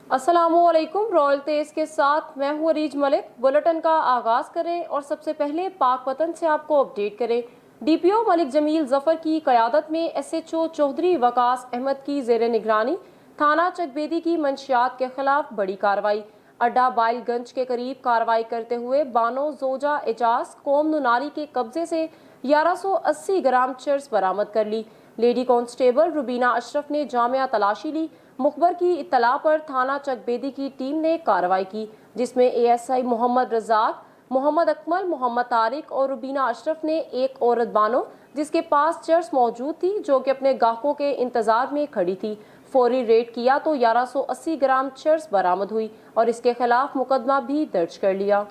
अस्सलामुअलैकुम। रॉयल तेज के साथ मैं हूँ अरीज मलिक। बुलेटिन का आगाज करें और सबसे पहले पाक वतन से आपको अपडेट करें। डीपीओ मलिक जमील जफर की क़यादत में एसएचओ चौधरी वकास अहमद की ज़ेर निगरानी थाना चकबेदी की मंशियात के खिलाफ बड़ी कार्रवाई। अड्डा बाइलगंज के करीब कार्रवाई करते हुए बानो जोजा एजाज कौम नुनारी के कब्जे से 1180 ग्राम चर्स बरामद कर ली। लेडी कांस्टेबल रुबीना अशरफ ने जामिया तलाशी ली। मुखबर की इत्तला पर थाना चकबेदी की टीम ने कार्रवाई की, जिसमें एएसआई मोहम्मद रजाक, मोहम्मद अकमल, मोहम्मद तारिक और रुबीना अशरफ ने एक औरत बानो जिसके पास चर्स मौजूद थी, जो कि अपने गाहकों के इंतजार में खड़ी थी, फौरी रेड किया तो 1180 ग्राम चर्स बरामद हुई और इसके खिलाफ मुकदमा भी दर्ज कर लिया।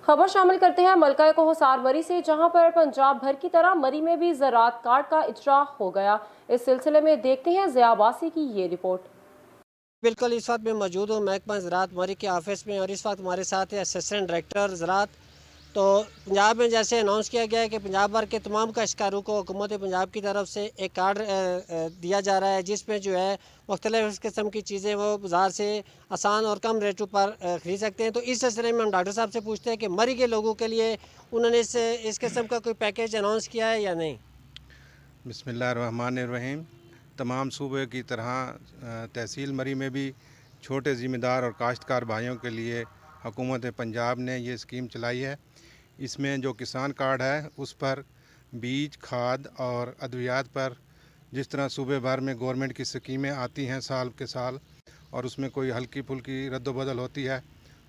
खबर शामिल करते हैं मलका कोहसार मरी से, जहां पर पंजाब भर की तरह मरी में भी ज़राअत कार्ड का इजरा हो गया। इस सिलसिले में देखते हैं ज़िया अब्बासी की ये रिपोर्ट। बिल्कुल, इस वक्त मैं मौजूद हूँ महकमा ज़राअत मरी के ऑफिस में और इस वक्त हमारे साथ है असिस्टेंट डायरेक्टर ज़राअत। तो पंजाब में जैसे अनाउंस किया गया है कि पंजाब भर के तमाम काश्तकारों को हुकूमत पंजाब की तरफ से एक कार्ड दिया जा रहा है, जिसमें जो है मुख्तलिफ़ किस्म की चीज़ें वो बाज़ार से आसान और कम रेटों पर ख़रीद सकते हैं। तो इस सिलसिले में हम डॉक्टर साहब से पूछते हैं कि मरी के लोगों के लिए उन्होंने इस किस्म का कोई पैकेज अनाउंस किया है या नहीं। बिस्मिल्लाहिर्रहमानिर्रहीम। तमाम सूबे की तरह तहसील मरी में भी छोटे ज़िम्मेदार और काश्तकार भाइयों के लिए हुकूमत पंजाब ने ये स्कीम चलाई है। इसमें जो किसान कार्ड है उस पर बीज, खाद और अद्वियात पर जिस तरह सूबे भर में गवर्नमेंट की स्कीमें आती हैं साल के साल और उसमें कोई हल्की फुल्की रद्दोबदल होती है,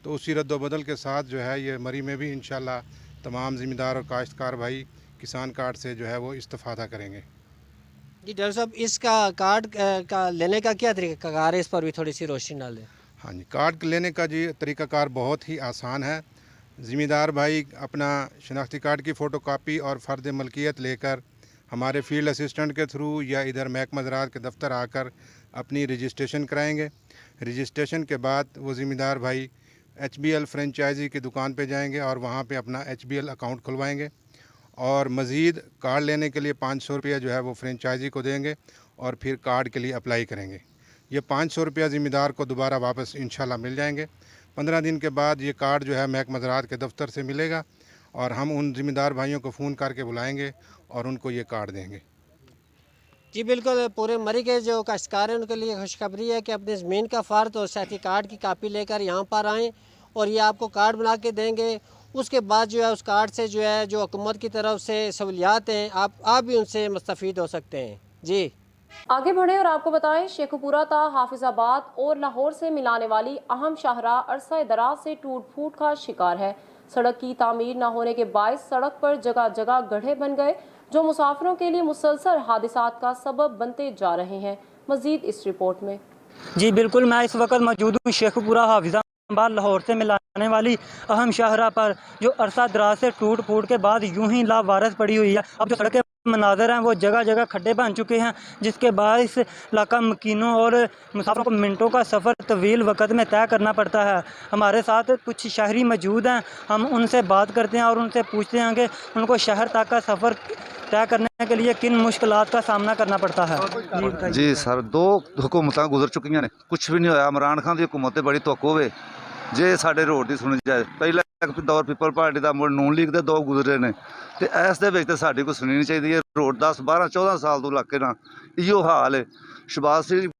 तो उसी रद्दोबदल के साथ जो है ये मरी में भी इंशाल्लाह तमाम ज़िम्मेदार और काश्तकार भाई किसान कार्ड से जो है वो इस्तेफ़ादा करेंगे। जी डॉक्टर साहब, इसका कार्ड का लेने का क्या तरीक़ाकार है, इस पर भी थोड़ी सी रोशनी डाल दें। हाँ जी, कार्ड लेने का जी तरीक़ाकार बहुत ही आसान है। ज़िम्मेदार भाई अपना शनाख्ती कार्ड की फ़ोटोकॉपी और फ़र्द मलकियत लेकर हमारे फील्ड असिस्टेंट के थ्रू या इधर महकमा ज़राअत के दफ्तर आकर अपनी रजिस्ट्रेशन कराएंगे। रजिस्ट्रेशन के बाद वो ज़िम्मेदार भाई HBL फ्रेंचाइजी की दुकान पे जाएंगे और वहाँ पे अपना HBL अकाउंट खुलवाएंगे और मज़ीद कार्ड लेने के लिए 500 रुपया जो है वो फ्रेंचाइजी को देंगे और फिर कार्ड के लिए अप्लाई करेंगे। ये 500 रुपया ज़िम्मेदार को दोबारा वापस इंशाल्लाह मिल जाएंगे। 15 दिन के बाद ये कार्ड जो है महकमा ज़राअत के दफ्तर से मिलेगा और हम उन ज़िम्मेदार भाइयों को फ़ोन करके बुलाएंगे और उनको ये कार्ड देंगे। जी बिल्कुल, पूरे मरी के जो काश्तकार हैं उनके लिए खुशखबरी है कि अपनी ज़मीन का फ़र्द और शनाख्ती कार्ड की कापी लेकर यहाँ पर आएँ और ये आपको कार्ड बना के देंगे। उसके बाद जो है उस कार्ड से जो है जो हुकूमत की तरफ से सहूलियात हैं आप भी उनसे मुस्तफ़ीद हो सकते हैं। जी आगे बढ़े और आपको बताएं, शेखपुरा ता हाफिजाबाद और लाहौर से मिलाने वाली अहम शाहराह अरसा दराज से टूट फूट का शिकार है। सड़क की तामीर न होने के बायस सड़क पर जगह जगह गड्ढे बन गए, जो मुसाफिरों के लिए मुसलसल हादिसात का सबब बनते जा रहे हैं। मजीद इस रिपोर्ट में। जी बिल्कुल, मैं इस वक्त मौजूद हूँ शेखपुरा हाफिजाबाद लाहौर से मिलाने वाली अहम शाहराह पर, जो अरसा दराज से टूट फूट के बाद यूं ही लावारस पड़ी हुई है। अब जो सड़कें मनाजर हैं वो जगह जगह खड्डे बन चुके हैं, जिसके बायस इलाका मकीनों और मुसाफिरों को मिनटों का सफ़र तवील वक़्त में तय करना पड़ता है। हमारे साथ कुछ शहरी मौजूद हैं, हम उनसे बात करते हैं और उनसे पूछते हैं कि उनको शहर तक का सफ़र तय करने के लिए किन मुश्किलात का सामना करना पड़ता है। जी सर, 2 हुकूमतां गुजर चुकियां ने, कुछ भी नहीं होया। इमरान खान की हुकूमत बड़ी धुक होवे जे साडे रोड की सुनी जाए। पहला दौर पीपल पार्टी का मुड़ नून लीग के 2 गुजरे ने, तो इस दे विच साडी कोई सुननी चाहिए। रोड 10, 12, 14 साल तो लग के ना इहो हाल है। शहबाज सिंह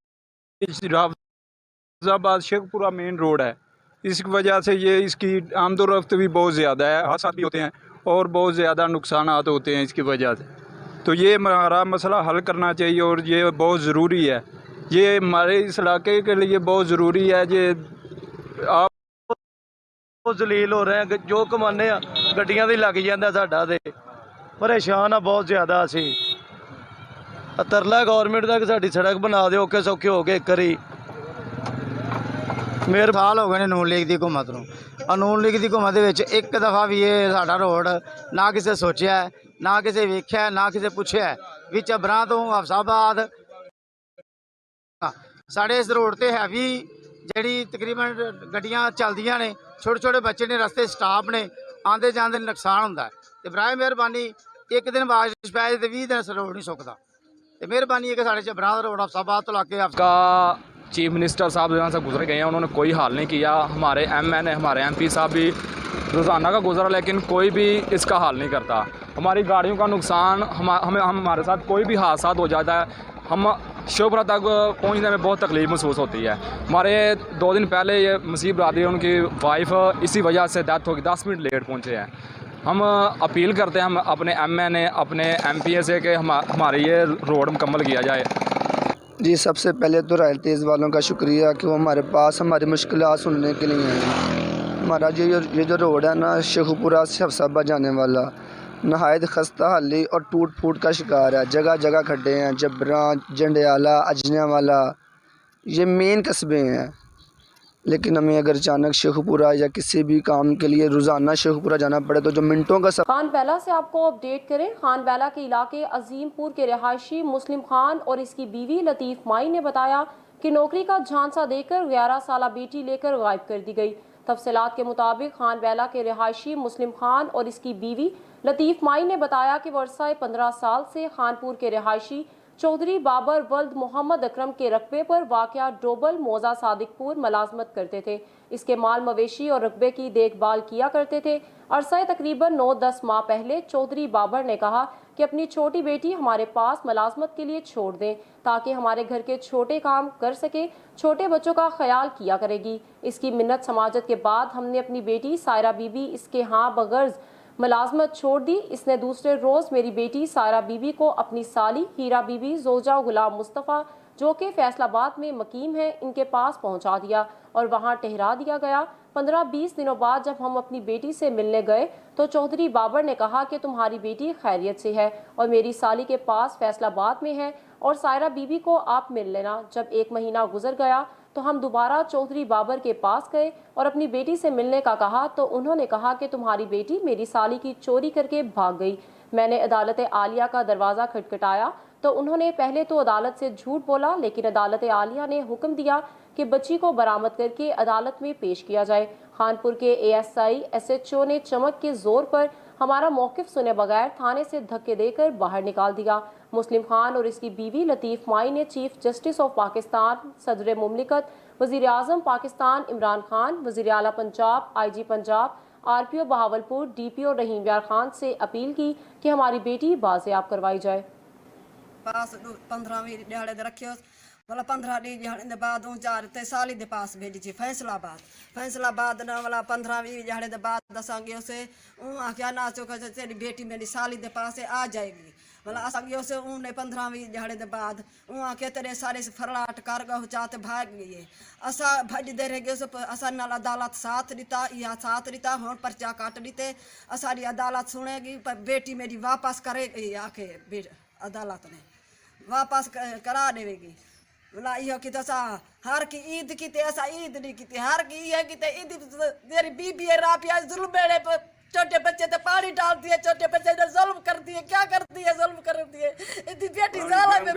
हाफिजाबाद शेखपुरा मेन रोड है, इस वजह से ये इसकी आमदोरफ्त भी बहुत ज़्यादा है, हादसा भी होते हैं और बहुत ज़्यादा नुकसान होते हैं इसकी वजह से। तो ये हमारा मसला हल करना चाहिए और ये बहुत ज़रूरी है। ये हमारे इस इलाके के लिए बहुत ज़रूरी है। ये आप जलील हो रहे हैं, जो कमाने गड्डियां दी लग जाता साडा ते परेशान आ बहुत ज़्यादा। असी तरला गौरमेंट का कि साडी सड़क बना दे औखे सौखे हो के करी। मेरे साल हो गए ने नून लीग की हुकूमत नूं। नून लीग की हुकूमत विच एक दफ़ा भी ये साडा रोड ना किसी सोचा है, ना किसी वेख्या, ना किसी पुछया है। विच अबरां तो हाफिजाबाद साढ़े इस रोड ते हैवी जिहड़ी तकरीबन गड्डियां चलदियां ने, छोटे छोटे बच्चे ने, रस्ते स्टाफ ने, आंदे जांदे नुकसान हुंदा है। ते बराए मेहरबानी एक दिन बारिश पै जाए तो 20 दिन रोड नहीं सुकदा। ते मेहरबानी है कि साढ़े चबरां दा रोड हाफिजाबाद तो लाके का चीफ मिनिस्टर साहब यहाँ से गुजर गए हैं, उन्होंने कोई हाल नहीं किया। हमारे MN हमारे MP साहब भी रोज़ाना का गुजरा, लेकिन कोई भी इसका हाल नहीं करता। हमारी गाड़ियों का नुकसान, हमारे साथ कोई भी हादसा हो जाता है, हम शोभरा तक पहुंचने में बहुत तकलीफ महसूस होती है। हमारे 2 दिन पहले ये मुसीब रादी उनकी वाइफ इसी वजह से डेथ होगी, 10 मिनट लेट पहुंचे हैं। हम अपील करते हैं हम अपने MN अपने MPA से कि हमारे ये रोड मुकम्मल किया जाए। जी, सबसे पहले तो रॉयल तेज़ वालों का शुक्रिया कि वो हमारे पास हमारी मुश्किलात सुनने के लिए आए। हमारा ये जो रोड है ना, शेखुपुरा से हफ्साबाद जाने वाला, नहायत खस्ता हाली और टूट फूट का शिकार है। जगह जगह खड्डे हैं, जबरा, जंडियाला, अजनियावाला, ये मेन कस्बे हैं। लेकिन हमें अगर अचानक शेखुपुरा या किसी भी काम के लिए रोज़ाना शेखुपुरा जाना पड़े तो जो मिनटों का खान बेला से आपको अपडेट करें। खान बेला के इलाके अजीमपुर के रहायशी मुस्लिम खान और इसकी बीवी लतीफ़ माई ने बताया कि नौकरी का झांसा देकर 11 साला बेटी लेकर गायब कर दी गई। तफसीलात के मुताबिक खान बेला के रहायशी मुस्लिम खान और इसकी बीवी लतीफ़ माई ने बताया कि वर्षाए 15 साल से खानपुर के रहायशी चौधरी बाबर वल्द मोहम्मद अकरम के रकबे पर वाक़या डोबल मौजा सादिकपुर मुलाजमत करते थे। इसके माल मवेशी और रकबे की देखभाल किया करते थे। अरसा तकरीबन 9-10 माह पहले चौधरी बाबर ने कहा कि अपनी छोटी बेटी हमारे पास मुलाजमत के लिए छोड़ दें ताकि हमारे घर के छोटे काम कर सके, छोटे बच्चों का ख्याल किया करेगी। इसकी मिन्नत समाजत के बाद हमने अपनी बेटी सायरा बीबी इसके हाँ बगर्ज मुलाजमत छोड़ दी। इसने दूसरे रोज़ मेरी बेटी सायरा बीबी को अपनी साली हीरा बीबी जोजा गुलाम मुस्तफ़ा जो कि फैसलाबाद में मकीम है इनके पास पहुंचा दिया और वहां ठहरा दिया गया। 15-20 दिनों बाद जब हम अपनी बेटी से मिलने गए तो चौधरी बाबर ने कहा कि तुम्हारी बेटी खैरियत से है और मेरी साली के पास फैसलाबाद में है और सायरा बीबी को आप मिल लेना। जब 1 महीना गुजर गया तो हम दोबारा चौधरी बाबर के पास गए और अपनी बेटी से मिलने का कहा तो उन्होंने कहा कि तुम्हारी बेटी मेरी साली की चोरी करके भाग गई। मैंने अदालत आलिया का दरवाज़ा खटखटाया तो उन्होंने पहले तो अदालत से झूठ बोला, लेकिन अदालत आलिया ने हुक्म दिया कि बच्ची को बरामद करके अदालत में पेश किया जाए। खानपुर के ASI SHO ने चमक के जोर पर हमारा मौक़िफ़ सुने बगैर थाने से धक्के देकर बाहर निकाल दिया। मुस्लिम खान और इसकी बीवी लतीफ़ माई ने चीफ जस्टिस ऑफ पाकिस्तान, सदर मुमलिकत, वज़ीर आज़म पाकिस्तान इमरान खान, वज़ीर आला Punjab, IG Punjab, RPO Bahawalpur, DPO रहीम यार खान से अपील की कि हमारी बेटी बाज़ियाब करवाई जाए। पास 15 दिहाड़े दे रखे मतलब 15 दिहाड़े दे बाद 4 साली दे पास भेजी थी फैसलाबाद ना वाला 15-20 दिहाड़े दे बाद दसांगे उसे आख्या ना चुका तेरी बेटी मेरी साली दे पास आ जाएगी। मतलब असांगे उसे उन्हें 15-20 दिहाड़े दे बाद आख्या तेरे सारे फरलाट कारगा चाहते भाग गई। असा भज दे रह गए असा नाल अदालत साथ दिता या साथ दिता हुण पर्चा काट दिते। असारी अदालत सुनेगी पर बेटी मेरी वापस करेगी। आखे अदालत ने वापस करा देवेगी। बोला यो कि असा हर की ईद की असा ईद नहीं की हर की ये की ईद तेरी बीबी है रापिया जुल्म बेड़े छोटे बच्चे तो पानी डालती है, छोटे बच्चे तो जुल्म करती है। क्या करती है? जुल्म करती है। इतनी बेटी साला में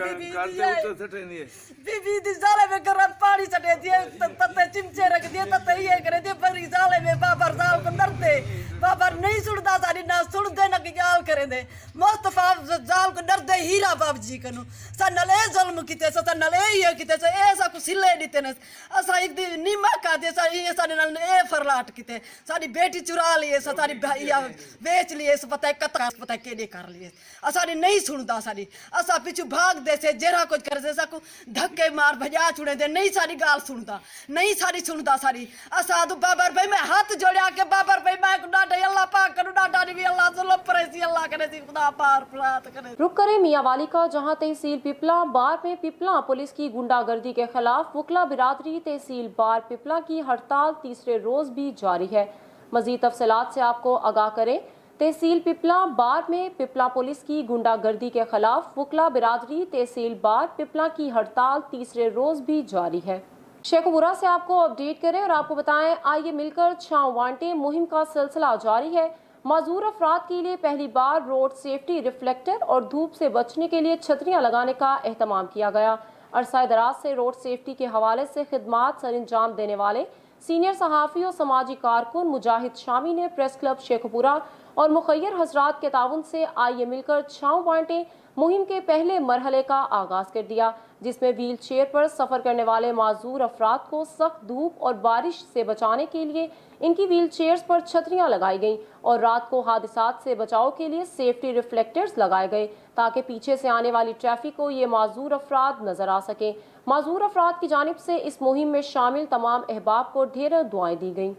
बीबी साले में गरम पानी चढ़े दिए तते चिमचे रख दिए तते ये करे दिए बड़ी साले में बाबर साल को डरते बाबर नहीं सुनता सारी ना सुन दे ना गाल करे दे मुस्तफा जाल को डर दे हीरा बाप जी कनु सा नले जुल्म किते सा नले ये किते सा ऐसा कुछ सिले दिते न असा एक दिन नीमा का दे सा ये सा नल ए फरलाट किते सारी बेटी चुरा लिए सा सारी या बेच लिए सा पता है कतरा पता है केडे कर लिए असारी नहीं सुनता सारी असा पिछु भाग दे से जेरा कुछ कर दे सा को धक्के मार भजा छुड़े दे नहीं सारी गाल सुनता नहीं सारी सुनता सारी असा तो बाबर भाई मैं हाथ जोड़ा के बाबर भाई मैं डाटा अल्लाह पाक करू डाटा भी अल्लाह जुल्म पर सी अल्लाह करे सी खुदा पार फरात करे। रुक करें मियांवाली का, जहां तहसील पिपला बार में पिपला पुलिस की गुंडागर्दी के खिलाफ वकला बिरादरी तहसील बार पिपला की हड़ताल तीसरे रोज भी जारी है। मजीद तफसीलात से आपको आगाह करें। तहसील पिपला बार में पिपला पुलिस की गुंडागर्दी के खिलाफ वकला बिरादरी तहसील बार पिपला की हड़ताल तीसरे रोज भी जारी है। शेखपुरा से आपको अपडेट करें और आपको बताएं, आइए मिलकर छांव बांटे मुहिम का सिलसिला जारी है। माजूर अफराद के लिए पहली बार रोड सेफ्टी रिफ्लेक्टर और धूप से बचने के लिए छतरियां लगाने का एहतमाम किया गया। अरसा दराज से रोड सेफ्टी के हवाले से खिदमात सर अंजाम देने वाले सीनियर सहाफ़ी और समाजी कारकुन मुजाहिद शामी ने प्रेस क्लब शेखपुरा और मुखय्यर हजरात के ताउन से आइए मिलकर छाँव बांटे मुहिम के पहले मरहले का आगाज कर दिया, जिसमें व्हील चेयर पर सफ़र करने वाले माजूर अफराद को सख्त धूप और बारिश से बचाने के लिए इनकी व्हील चेयर्स पर छतरियां लगाई गईं और रात को हादसात से बचाव के लिए सेफ्टी रिफ्लेक्टर्स लगाए गए ताकि पीछे से आने वाली ट्रैफिक को ये माजूर अफराद नजर आ सके। माजूर अफराद की जानिब से इस मुहिम में शामिल तमाम अहबाब को ढेर दुआएं दी गईं।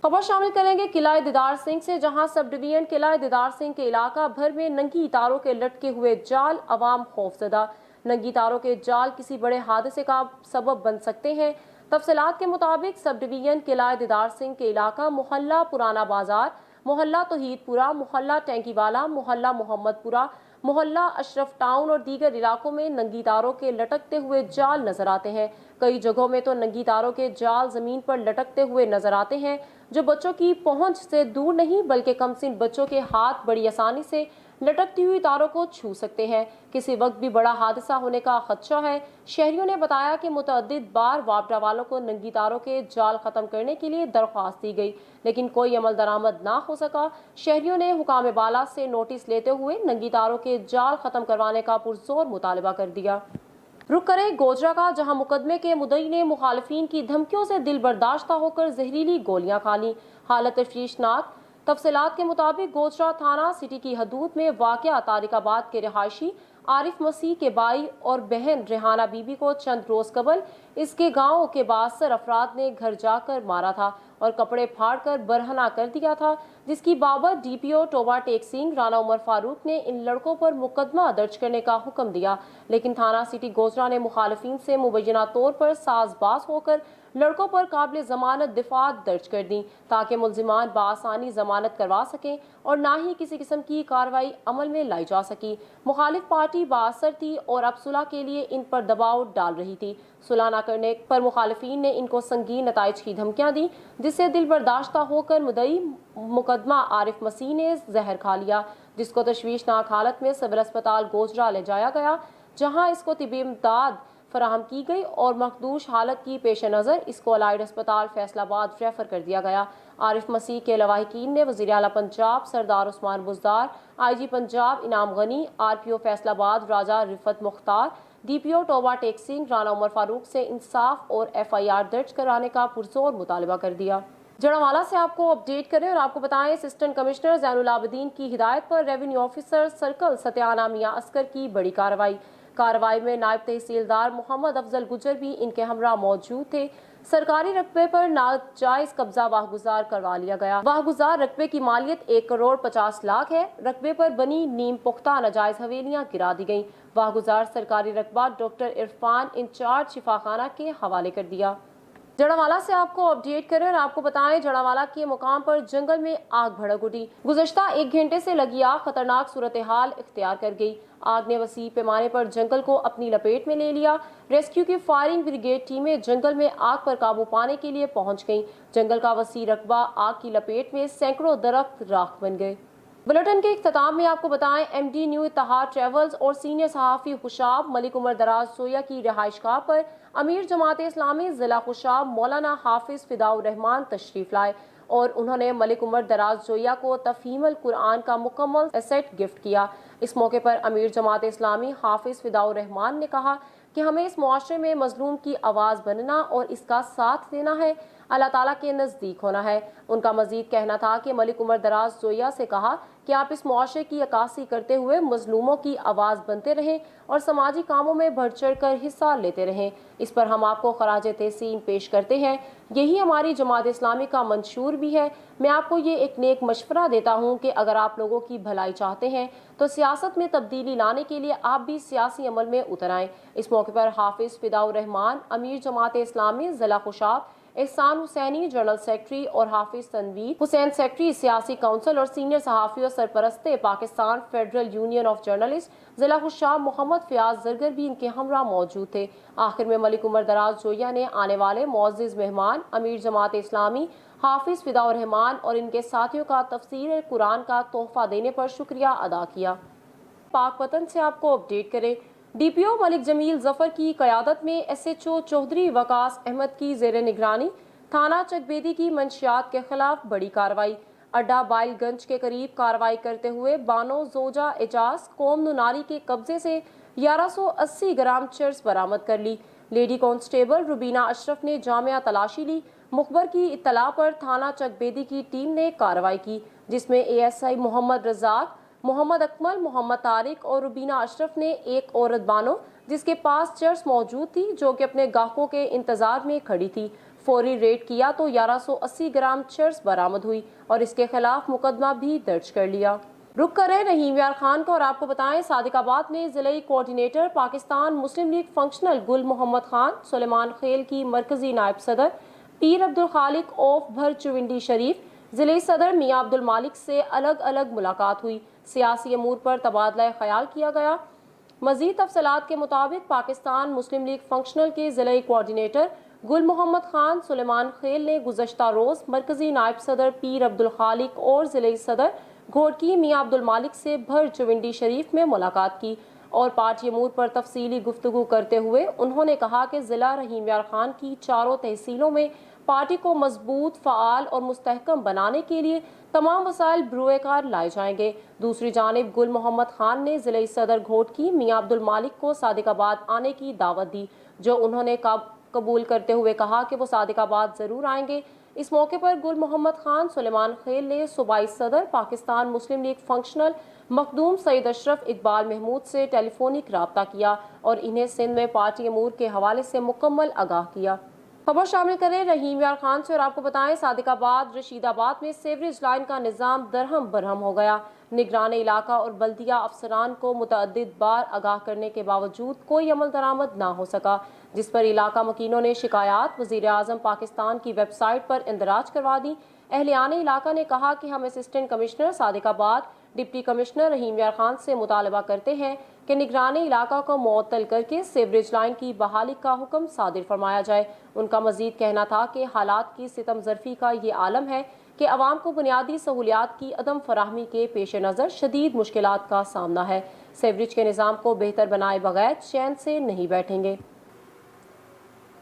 खबर शामिल करेंगे किला दीदार सिंह से, जहां सब डिवीजन किला दीदार सिंह के इलाका भर में नंगी तारों के लटके हुए जाल अवाम खौफजदा। नंगी तारों के जाल किसी बड़े हादसे का सबब बन सकते हैं। तफसीलात के मुताबिक सब डिवीजन किला दीदार सिंह के इलाका मोहल्ला पुराना बाजार, मोहल्ला तोहीदपुरा, मोहल्ला टैंकीवाला, मोहल्ला मोहम्मदपुरा, मोहल्ला अशरफ टाउन और दीगर इलाकों में नंगी तारों के लटकते हुए जाल नजर आते हैं। कई जगहों में तो नंगी तारों के जाल जमीन पर लटकते हुए नजर आते हैं, जो बच्चों की पहुंच से दूर नहीं बल्कि कमसिन बच्चों के हाथ बड़ी आसानी से लटकती हुई तारों को छू सकते हैं। किसी वक्त भी बड़ा हादसा होने का खदशा है। शहरियों ने बताया कि मुतअद्दिद बार वापडा वालों को नंगी तारों के जाल खत्म करने के लिए दरख्वास्त दी गई, लेकिन कोई अमल दरामद ना हो सका। शहरियों ने हुकाम बाला से नोटिस लेते हुए नंगी तारों के जाल खत्म करवाने का पुरजोर मुतालबा कर दिया। रुक करें गोजरा का, जहां मुकदमे के मुद्दई ने मुखालिफिन की धमकियों से दिल बर्दाश्ता होकर जहरीली गोलियां खा ली। हालत तशवीशनाक। तफसीलात के मुताबिक गोजरा थाना सिटी की हदूद में वाक़या तारिकाबाद के रिहायशी आरिफ मसीह के भाई और बहन रेहाना बीबी को चंद रोज कबल इसके गांव के बासर अफराद ने घर जाकर मारा था और कपड़े फाड़ कर बरहना कर दिया था, जिसकी बाबत डीपीओ टोबा टेक सिंह राना उमर फारूक ने इन लड़कों पर मुकदमा दर्ज करने का हुक्म दिया, लेकिन थाना सिटी गोजरा ने मुखालिफिन से मुबैना तौर पर साजबाज होकर लड़कों पर काबिल जमानत दिफात दर्ज कर दी ताकि मुलजिमान बासानी जमानत करवा सकें और ना ही किसी किस्म की कार्रवाई अमल में लाई जा सकी। मुखालिफ पार्टी बासर थी और अब सुलह के लिए इन पर दबाव डाल रही थी। सुलह न करने पर मुखालिफिन ने इनको संगीन नताइज की धमकियां दी, जिससे दिल बर्दाश्ता होकर मुद्दई मुकदमा आरिफ मसीह ने जहर खा लिया, जिसको तशवीशनाक हालत में सिविल अस्पताल गोजरा ले जाया गया, जहाँ इसको तिबी इमदाद फराहम की गई और मखदूश हालत की पेश नज़र इसको अलाइड अस्पताल फैसलाबाद रेफर कर दिया गया। आरिफ मसीह के लवाहिकीन ने वज़ीर आला पंजाब सरदार Usman Buzdar, IG Punjab Inam Ghani, RPO Faisalabad Raja Riffat Mukhtar, DPO Toba Tek Singh Rana Umar Farooq से इंसाफ और FIR दर्ज कराने का पुरजोर मुतालबा कर दिया। जड़ावाला से आपको अपडेट करें और आपको बताएं, असिस्टेंट कमिश्नर ज़ैनुल आबिदीन की हिदायत पर रेवेन्यू ऑफिसर सर्कल सत्याना मियां अस्कर की बड़ी कार्रवाई में नायब तहसीलदार मोहम्मद अफजल गुजर भी इनके हमरा मौजूद थे। सरकारी रकबे पर नाजायज कब्जा वाहगुजार करवा लिया गया। वाहगुजार रकबे की मालियत 1 करोड़ 50 लाख है। रकबे पर बनी नीम पुख्ता नाजायज हवेलियां गिरा दी गईं। वाहगुजार सरकारी रकबा डॉक्टर इरफान इंचार्ज शिफाखाना के हवाले कर दिया। जड़ावाला से आपको अपडेट करें और आपको बताएं, जड़ावाला के मुकाम पर जंगल में आग भड़क उठी। गुज़श्ता 1 घंटे से लगी आग खतरनाक सूरत हाल इख्तियार कर गई। आग ने वसी पैमाने पर जंगल को अपनी लपेट में ले लिया। रेस्क्यू की फायरिंग ब्रिगेड टीमें जंगल में आग पर काबू पाने के लिए पहुंच गईं। जंगल का वसी रकबा आग की लपेट में सैकड़ों दरख्त राख बन गए। बुलेटिन के इख्तिताम में आपको बताएं, MD न्यू इत्तेहाद ट्रेवल्स और सीनियर सहाफ़ी खुशाब मलिक उमर दराज जोया की रिहाइशगाह पर अमीर जमात इस्लामी ज़िला खुशाब मौलाना हाफिज़ फ़िदाउर रहमान तशरीफ़ लाए और उन्होंने मलिक उमर दराज जोया को तफ़हीमुल कुरान का मुकम्मल सेट गिफ्ट किया। इस मौके पर अमीर जमात इस्लामी हाफिज़ फ़िदाउर रहमान ने कहा कि हमें इस मुआशरे में मजलूम की आवाज़ बनना और इसका साथ देना है, अल्लाह ताला के नज़दीक होना है। उनका मजीद कहना था कि मलिक उमर दराज जोया से कहा कि आप इस मुआशरे की अक्कासी करते हुए मजलूमों की आवाज़ बनते रहें और समाजी कामों में बढ़ चढ़ कर हिस्सा लेते रहें। इस पर हम आपको खराज तहसीन पेश करते हैं। यही हमारी जमात इस्लामी का मंशूर भी है। मैं आपको ये एक नेक मशवरा देता हूँ कि अगर आप लोगों की भलाई चाहते हैं तो सियासत में तब्दीली लाने के लिए आप भी सियासी अमल में उतर आएँ। इस मौके पर हाफिज़ फ़िदाउर रहमान, अमीर जमात इस्लामी ज़िला खुशाब, एहसान हुसैनी जनरल सेक्रेटरी और हाफिज तनवीर हुसैन सेक्रेटरी सियासी काउंसिल और सीनियर सहाफ़ी और सरपरस्ते Pakistan federal union of journalist ज़िला खुशाब मोहम्मद फ़याज़ ज़रगर भी इनके हमरा मौजूद थे। आखिर में मलिक उमर दराज जोया ने आने वाले मुअज़्ज़िज़ मेहमान अमीर जमात इस्लामी हाफिज़ फ़िदाउर रहमान और इनके साथियों का तफसीर कुरान का तोहफ़ा देने पर शुक्रिया अदा किया। पाक वतन से आपको अपडेट करें, DPO मलिक जमील जफर की क़यादत में SHO चौधरी वकास अहमद की ज़ेर निगरानी थाना चकबेदी की मंशियात के खिलाफ बड़ी कार्रवाई। अड्डा बाइलगंज के करीब कार्रवाई करते हुए बानो जोजा एजाज कौम नुनारी के कब्जे से 1180 ग्राम चर्स बरामद कर ली। लेडी कांस्टेबल रुबीना अशरफ ने जामिया तलाशी ली। मुखबर की इत्तला पर थाना चकबेदी की टीम ने कार्रवाई की, जिसमें ASI मोहम्मद रजाक, मोहम्मद अकमल, मोहम्मद तारिक और रुबीना अशरफ ने एक औरत बानो जिसके पास चर्स मौजूद थी, जो कि अपने ग्राहकों के इंतजार में खड़ी थी, फौरी रेड किया तो 1180 ग्राम चर्स बरामद हुई और इसके खिलाफ मुकदमा भी दर्ज कर लिया। रुक कर रहे रहीम यार खान को और आपको बताएं, सादिकाबाद में जिले कोऑर्डिनेटर पाकिस्तान मुस्लिम लीग फंक्शनल गुल मोहम्मद खान सुलेमान खेल की मरकजी नायब सदर पीर अब्दुल खालिक ऑफ भर चुविंडी शरीफ, जिले सदर मियाँ अब्दुल मालिक से अलग अलग मुलाकात हुई। सियासी अमूर पर तबादला ख्याल किया गया। मजीद तफसलात के मुताबिक पाकिस्तान मुस्लिम लीग फंक्शनल के जिले कोऑर्डिनेटर गुल मोहम्मद खान सुलेमान खेल ने गुज़श्ता रोज़ मरकजी नायब सदर पीर अब्दुल खालिक और जिले सदर घोड़की मियाँ अब्दुल मालिक से भर चुविंडी शरीफ में मुलाकात की और पार्टी अमूर पर तफसीली गुफ्तगू करते हुए उन्होंने कहा कि ज़िला रहीम यार खान की चारों तहसीलों में पार्टी को मजबूत, फ़आल और मुस्तहकम बनाने के लिए तमाम वसाइल बरूएकार लाए जाएंगे। दूसरी जानिब गुल मोहम्मद खान ने ज़िले सदर घोड़की मियाँ अब्दुल मालिक को सादिकाबाद आने की दावत दी, जो उन्होंने कबूल करते हुए कहा कि वो सादिकाबाद ज़रूर आएंगे। इस मौके पर गुल मोहम्मद खान सुलेमान खेल ने सूबाई सदर पाकिस्तान मुस्लिम लीग फंक्शनल मखदूम सईद अशरफ इकबाल महमूद से टेलीफोनिक रब्ता किया और इन्हें सिंध में पार्टी अमूर के हवाले से मुकम्मल आगाह किया। खबर शामिल करें रहीम यार खान से और आपको बताएं, सादिकाबाद रशीदाबाद में सेवरेज लाइन का निज़ाम दरहम बरहम हो गया। निगरान इलाका और बल्दिया अफसरान को मुतअद्दिद बार आगाह करने के बावजूद कोई अमल दरामद ना हो सका, जिस पर इलाका मकीनों ने शिकायत वज़ीर आज़म पाकिस्तान की वेबसाइट पर इंदराज करवा दी। अहलियान इलाका ने कहा कि हम assistant commissioner Sadiqabad deputy commissioner Rahim Yar Khan से मुतालबा करते हैं कि निगरानी इलाका को मुअत्तल करके सेवरेज लाइन की बहाली का हुक्म सादिर फरमाया जाए। उनका मजीद कहना था कि हालात की सितम ज़रफ़ी का ये आलम है कि अवाम को बुनियादी सहूलियात की अदम फराहमी के पेश नज़र शदीद मुश्किलात का सामना है। सेवरेज के निज़ाम को बेहतर बनाए बगैर चैन से नहीं बैठेंगे।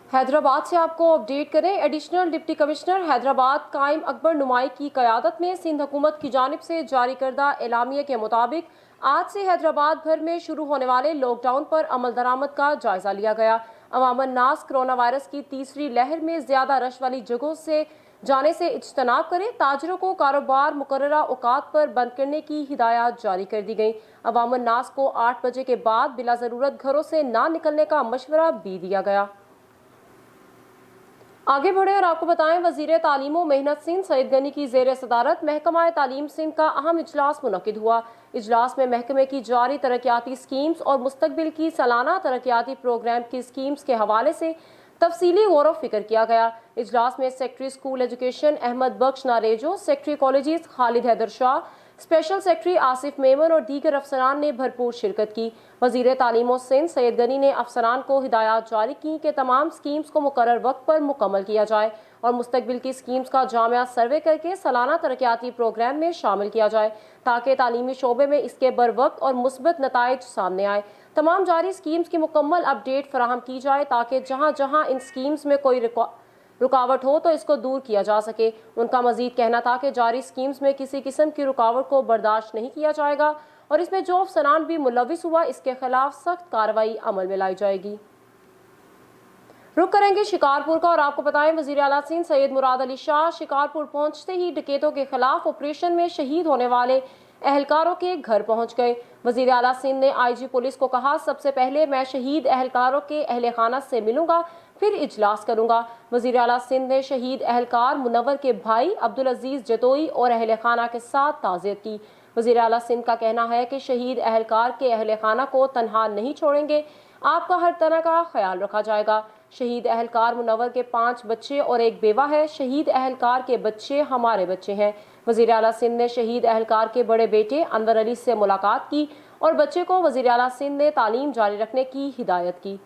हैदराबाद से आपको अपडेट करें, एडिशनल डिप्टी कमिश्नर हैदराबाद कायम अकबर नुमाई की क़यादत में सिंध हुकूमत की जानिब से जारी करदा एलामिया के मुताबिक आज से हैदराबाद भर में शुरू होने वाले लॉकडाउन पर अमल दरामद का जायजा लिया गया। अवामन नास कोरोना वायरस की तीसरी लहर में ज़्यादा रश वाली जगहों से जाने से इज्तनाब करें। ताजरों को कारोबार मुकर्ररा औकात पर बंद करने की हिदायत जारी कर दी गई। अवामन नास को 8 बजे के बाद बिला ज़रूरत घरों से ना निकलने का मशवरा भी दिया गया। आगे बढ़े और आपको बताएं, वजीर तालीम व मेहनत सिंध सईद गनी की ज़ेर सदारत महकमा तालीम सिंध का अहम इजलास मुनक़िद हुआ। इजलास में महकमे की जारी तरक्याती स्कीम्स और मुस्तकबिल की सालाना तरक्याती प्रोग्राम की स्कीम्स के हवाले से तफसीली गौर फिक्र किया गया। इजलास में secretary school education Ahmed Bakhsh Narejo, secretary colleges Khalid Haider Shah, special secretary Asif Memon और दीगर अफसरान ने भरपूर शिरकत की। वज़ीर तालीम सिंध सैयद गनी ने अफसरान को हिदायत जारी की कि तमाम स्कीम्स को मुकर्रर वक्त पर मुकम्मल किया जाए और मुस्तकबिल की स्कीम्स का जामिया सर्वे करके सालाना तरक्याती प्रोग्राम में शामिल किया जाए, ताकि तालीमी शोबे में इसके बर वक्त और मुस्बत नताइज सामने आए। तमाम जारी स्कीम्स की मुकम्मल अपडेट फराहम की जाए ताकि जहाँ जहाँ इन स्कीम्स में कोई रुकावट हो तो इसको दूर किया जा सके। उनका मजीद कहना था कि जारी स्कीम्स में किसी किस्म की रुकावट को बर्दाश्त नहीं किया जाएगा और इसमें जो अफसरान भी मुलविस हुआ इसके खिलाफ सख्त कार्रवाई अमल में लाई जाएगी। रुक करेंगे शिकारपुर का और आपको बताएं, वज़ीर आला सिंध सैयद मुराद अली शाह शिकारपुर पहुंचते ही डकैतों के खिलाफ ऑपरेशन में शहीद होने वाले अहलकारों के घर पहुंच गए। वज़ीर आला सिंध ने IG पुलिस को कहा, सबसे पहले मैं शहीद अहलकारों के अहल खाना से मिलूंगा, फिर इजलास करूंगा। वज़ीर आला सिंध ने शहीद अहलकार मुनव्वर के भाई अब्दुल अजीज जतोई और अहल खाना के साथ ताज़ियत की। वज़ीर आला सिंध का कहना है कि शहीद अहलकार के अहल खाना को तनहा नहीं छोड़ेंगे, आपका हर तरह का ख्याल रखा जाएगा। शहीद अहलकार मुनव्वर के 5 बच्चे और एक बेवा है। शहीद अहलकार के बच्चे हमारे बच्चे हैं। वज़ीर आला सिंध ने शहीद अहलकार के बड़े बेटे अनवर अली से मुलाकात की और बच्चे को वज़ीर आला सिंध ने तालीम जारी रखने की हिदायत की।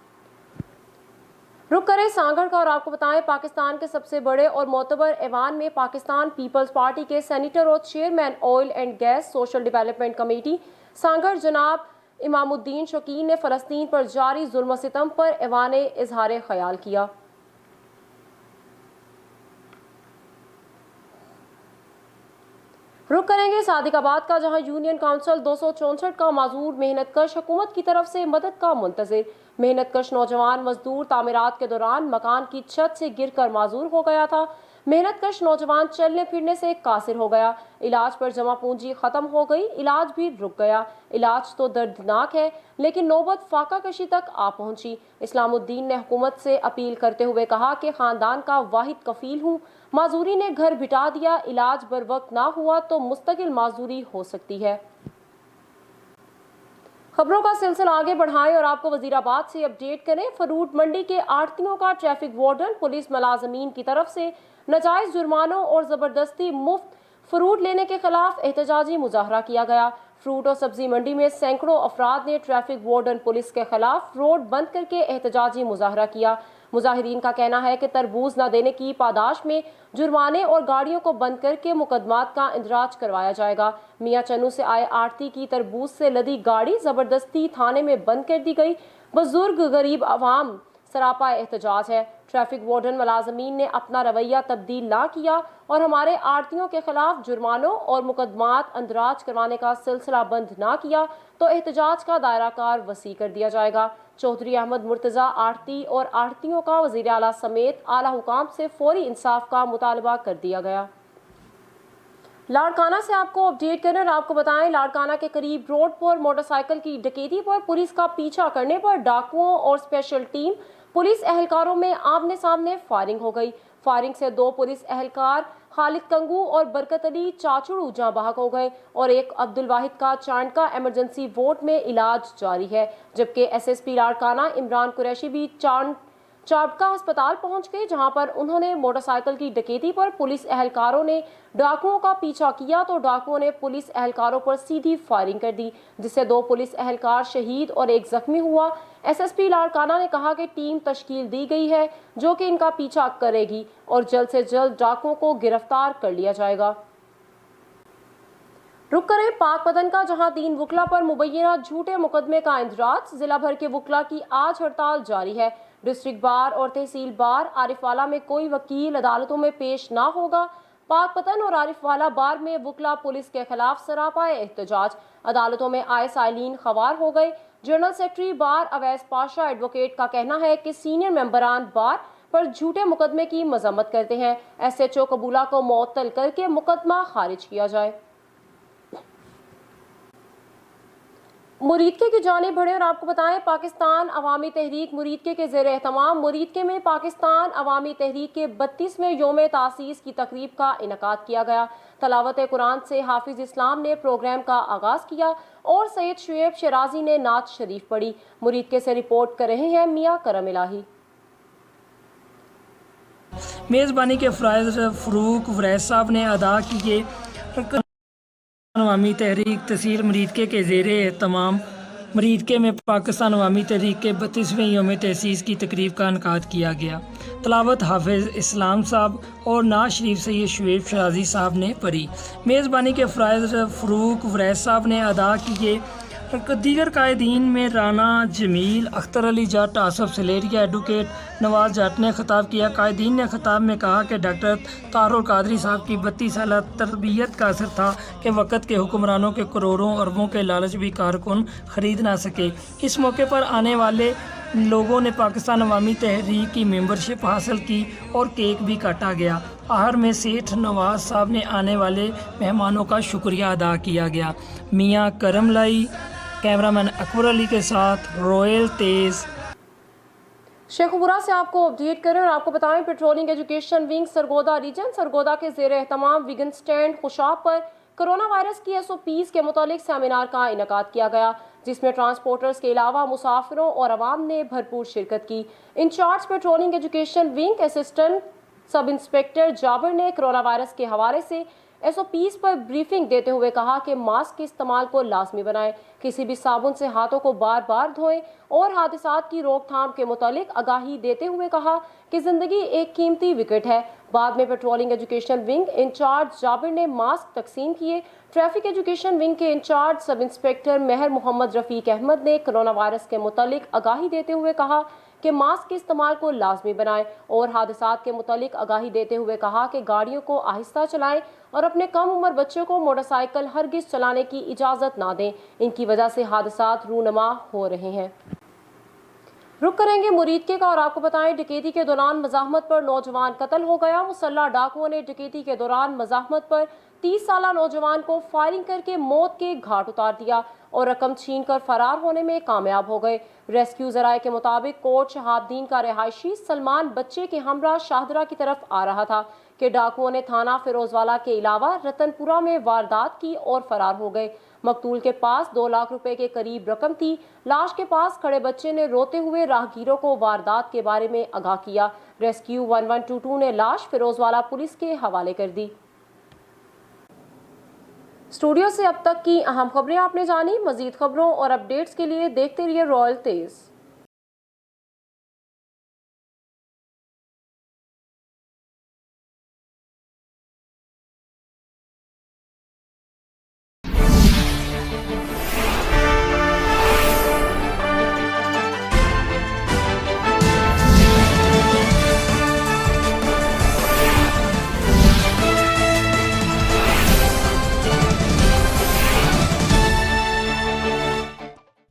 रुक करें सांगड़ का और आपको बताएं, पाकिस्तान के सबसे बड़े और मोतबर ऐवान में पाकिस्तान पीपल्स पार्टी के सेनेटर और chairman oil and gas social development committee Sanghar जनाब इमामुद्दीन शौकीन ने फ़लस्तीन पर जारी जुल्म सितम पर ऐवान इजहार ख्याल किया। रुक करेंगे सादिकाबाद का, जहां यूनियन काउंसिल 264 का माजूर मेहनत कश हुकूमत की तरफ से मदद का मुंतजिर। मेहनत कश नौजवान मजदूर तामीरात के दौरान मकान की छत से गिरकर माजूर हो गया था। मेहनत कश नौजवान चलने फिरने से कासिर हो गया। इलाज पर जमा पूंजी खत्म हो गई, इलाज भी रुक गया। इलाज तो दर्दनाक है, लेकिन नौबत फाका कशी तक आ पहुंची। इस्लामुद्दीन ने हुकूमत से अपील करते हुए कहा कि खानदान का वाहिद कफील हूँ, माजूरी ने घर बिठा दिया, इलाज बर वक्त ना हुआ तो मुस्तकिल माजूरी हो सकती है। खबरों का सिलसिला आगे बढ़ाएं और आपको वजीराबाद से अपडेट करें। फरूट मंडी के आड़तियों का ट्रैफिक वार्डन पुलिस मुलाजमीन की तरफ से नाजायज जुर्मानों और जबरदस्ती मुफ्त फ्रूट लेने के खिलाफ एहतजाजी मुजाहरा किया गया। फ्रूट और सब्जी मंडी में सैकड़ों अफराद ने ट्रैफिक वार्डन पुलिस के खिलाफ रोड बंद करके एहतजाजी मुजाहरा किया। मुजाहिरीन का कहना है कि तरबूज न देने की पादाश में जुर्माने और गाड़ियों को बंद करके मुकदमात का इंदराज करवाया जाएगा। मियां चन्नू से आए आड़ती की तरबूज से लदी गाड़ी जबरदस्ती थाने में बंद कर दी गई। बुजुर्ग गरीब आवाम सरापा एहतजाज है। ट्रैफिक वार्डन मुलाजमीन ने अपना रवैया तब्दील ना किया और हमारे आड़तियों के खिलाफ जुर्मानों और मुकदमात अंदराज करवाने का सिलसिला बंद ना किया तो एहतजाज का दायरा कार वसी कर दिया जाएगा। चौधरी अहमद मुर्तजा आड़ती और आड़तियों का वज़ीर आला समेत आला हुकाम से फौरी इंसाफ का मुतालबा कर दिया गया। लाड़काना से आपको अपडेट करें और आपको बताएं, लाड़काना के करीब रोड पर मोटरसाइकिल की डकैती पर पुलिस का पीछा करने पर डाकुओं और स्पेशल टीम पुलिस एहलकारों में आमने सामने फायरिंग हो गई। फायरिंग से 2 पुलिस एहलकार खालिद कंगू और बरकत अली चाचुड़ू जाँ बहक हो गए और एक अब्दुल वाहिद का चांडका एमरजेंसी वार्ड में इलाज जारी है, जबकि SSP लाड़काना इमरान कुरैशी भी चाबका अस्पताल पहुंच गए, जहां पर उन्होंने मोटरसाइकिल की डकैती पर पुलिस एहलकारों ने डाकुओं का पीछा किया तो डाकुओं ने पुलिस एहलकारों पर सीधी फायरिंग कर दी, जिससे 2 पुलिस एहलकार शहीद और एक जख्मी हुआ। SSP लाड़काना ने कहा कि टीम तश्कील दी गई है जो कि इनका पीछा करेगी और जल्द से जल्द डाकुओं को गिरफ्तार कर लिया जाएगा। रुक करें पाकपतन का, जहां 3 वकला पर मुबैना झूठे मुकदमे का इंदराज। जिला भर के वकला की आज हड़ताल जारी है। डिस्ट्रिक्ट बार और तहसील बार आरिफवाला में कोई वकील अदालतों में पेश ना होगा। पाकपतन और आरिफवाला बार में वकला पुलिस के खिलाफ सरापा एहतजाज। अदालतों में आए साइलिन खवार हो गए। जनरल सेक्रेटरी बार अवैस पाशा एडवोकेट का कहना है कि सीनियर मेंबरान बार पर झूठे मुकदमे की मजम्मत करते हैं। SHO कबूला को मुअत्तल करके मुकदमा खारिज किया जाए। मुरीदके की जानिब बढ़े और आपको बताएं, पाकिस्तान अवामी तहरीक मुरीदके के ज़ेर एहतमाम मुरीदके में पाकिस्तान अवामी तहरीक के 32वें योम तासीस की तकरीब का इनकाद किया गया। तलावत कुरान से हाफिज इस्लाम ने प्रोग्राम का आगाज़ किया और सैयद शुएब शराजी ने नात शरीफ पढ़ी। मुरीदके से रिपोर्ट कर रहे हैं मियाँ करम इलाही। मेज़बानी के फ़राइज़ फ़रूक वरैस साहब ने अदा किए। अवामी तहरीक तहसील मुरीदके के ज़ेर एहतमाम मुरीदके में पाकिस्तान अवामी तहरीक के 32वें योम तहसीस की तकरीब का इनकाद किया गया। तलावत हाफिज़ इस्लाम साहब और नाज शरीफ सैयद शुएब शराजी साहब ने पढ़ी। मेज़बानी के फ़राइज़ फ़रूक वरैस साहब ने अदा किए। दीगर कायदीन में राना जमील, अख्तर अली जट, आसफ सलेरिया, एडवोकेट नवाज जट ने खिताब किया। कायदीन ने खिताब में कहा कि डॉक्टर तारुल कादरी साहब की 32 साल तरबियत का असर था कि वक़्त के हुक्मरानों के करोड़ों अरबों के लालच भी कारकुन ख़रीद ना सके। इस मौके पर आने वाले लोगों ने पाकिस्तान अवामी तहरीक की मेंबरशिप हासिल की और केक भी काटा गया। आहर में सेठ नवाज साहब ने आने वाले मेहमानों का शुक्रिया अदा किया गया। मियाँ करम लाई, कैमरामैन अकबर अली के साथ रॉयल तेज। शेखपुरा से आपको अपडेट करें और आपको बताएं, patrolling education wing Sargodha region Sargodha के ज़ेर एहतमाम विगन स्टैंड खुशाब पर कोरोना वायरस की SOPs के मुतालिक सेमिनार का इनकाद किया गया, जिसमें ट्रांसपोर्टर्स के अलावा मुसाफिरों और अवाम ने भरपूर शिरकत की। Incharge patrolling education wing assistant sub inspector Jabir ने कोरोना वायरस के हवाले से SOPs पर ब्रीफिंग देते हुए कहा कि मास्क के इस्तेमाल को लाजमी बनाएं, किसी भी साबुन से हाथों को बार बार धोएं और हादसात की रोकथाम के मुतालिक आगाही देते हुए कहा कि ज़िंदगी एक कीमती विकेट है। बाद में patrolling education wing incharge Jabir ने मास्क तकसीम किए। ट्रैफिक एजुकेशन विंग के incharge sub inspector Mehar Mohammad Rafiq Ahmed ने कोरोना वायरस के मुतालिक आगाही देते हुए कहा کہ ماسک کے استعمال کو لازمی بنائیں اور حادثات کے متعلق آگاہی دیتے ہوئے کہا کہ گاڑیوں کو آہستہ چلائیں اور اپنے کم عمر بچوں کو موٹر سائیکل ہرگز چلانے کی اجازت نہ دیں، ان کی وجہ سے حادثات رونما ہو رہے ہیں۔ رخ کریں گے مریدکے کا اور آپ کو بتائیں ڈکیتی کے دوران مزاحمت پر نوجوان قتل ہو گیا۔ مسلح ڈاکوؤں نے ڈکیتی کے دوران مزاحمت پر 30 سالہ نوجوان کو فائرنگ کر کے موت کے گھاٹ اتار دیا اور رقم چھین کر فرار ہونے میں کامیاب ہو گئے۔ ریسکیو ذرائع کے مطابق کوٹ شہاب الدین کا رہائشی سلمان بچے کے ہمراہ شاہدرہ کی طرف آ رہا تھا کہ ڈاکوؤں نے تھانہ فیروز والا کے علاوہ رتن پورہ میں واردات کی اور فرار ہو گئے۔ مقتول کے پاس 2 لاکھ روپے کے قریب رقم تھی۔ لاش کے پاس کھڑے بچے نے روتے ہوئے راہگیروں کو واردات کے بارے میں آگاہ کیا۔ ریسکیو 1122 نے لاش فیروز والا پولیس کے حوالے کر دی۔ اسٹوڈیو سے اب تک کی اہم خبریں آپ نے جانی۔ مزید خبروں اور اپڈیٹس کے لیے دیکھتے رہیے رائل تیز۔